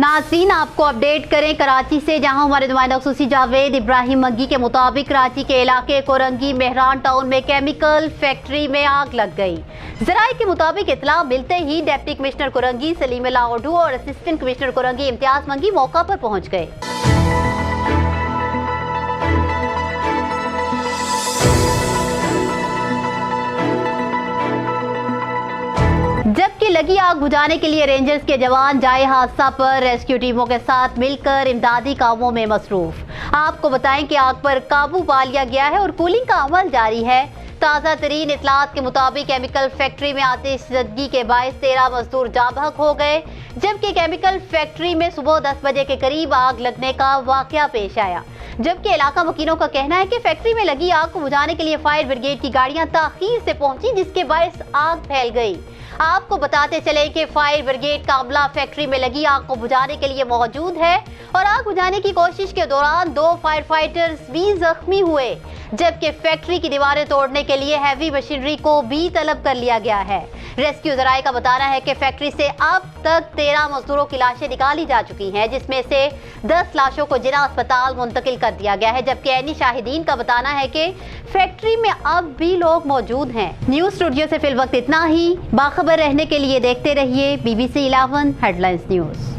नाज़रीन, आपको अपडेट करें कराची से, जहां हमारे नुमाइंदा खुसूसी जावेद इब्राहिम मंगी के मुताबिक कराची के इलाके कोरंगी मेहरान टाउन में केमिकल फैक्ट्री में आग लग गई। ज़राए के मुताबिक इतला मिलते ही डिप्टी कमिश्नर कोरंगी सलीम लाउडू और असिस्टेंट कमिश्नर कोरंगी इम्तियाज मंगी मौका पर पहुंच गए। जबकि लगी आग बुझाने के लिए रेंजर्स के जवान जाए हादसा पर रेस्क्यू टीमों के साथ मिलकर इमदादी कामों में मसरूफ। आपको बताएं कि आग पर काबू पा लिया गया है और कूलिंग का अमल जारी है। ताज़ा तरीन इतलात के मुताबिक केमिकल फैक्ट्री में आतिशज़दगी के बायस 13 मजदूर जाँ बहक हो गए, जबकि केमिकल फैक्ट्री में सुबह 10 बजे के करीब आग लगने का वाकया पेश आया। जबकि इलाका वकीलों का कहना है कि फैक्ट्री में लगी आग को बुझाने के लिए फायर ब्रिगेड की गाड़ियां ताखीर से पहुंची, जिसके बायस आग फैल गई। आपको बताते चले कि फायर ब्रिगेड का अमला फैक्ट्री में लगी आग को बुझाने के लिए मौजूद है और आग बुझाने की कोशिश के दौरान 2 फायर फाइटर्स भी जख्मी हुए, जबकि फैक्ट्री की दीवारें तोड़ने के लिए हैवी मशीनरी को भी तलब कर लिया गया है। रेस्क्यू ज़राए का बताना है कि फैक्ट्री से अब तक 13 मजदूरों की लाशें निकाली जा चुकी हैं, जिसमें से 10 लाशों को जिला अस्पताल मुंतकिल कर दिया गया है। जबकि ऐनी शाहिदीन का बताना है कि फैक्ट्री में अब भी लोग मौजूद हैं। न्यूज़ स्टूडियो से फिल वक्त इतना ही। बाखबर रहने के लिए देखते रहिए BBC 11 हेडलाइंस न्यूज़।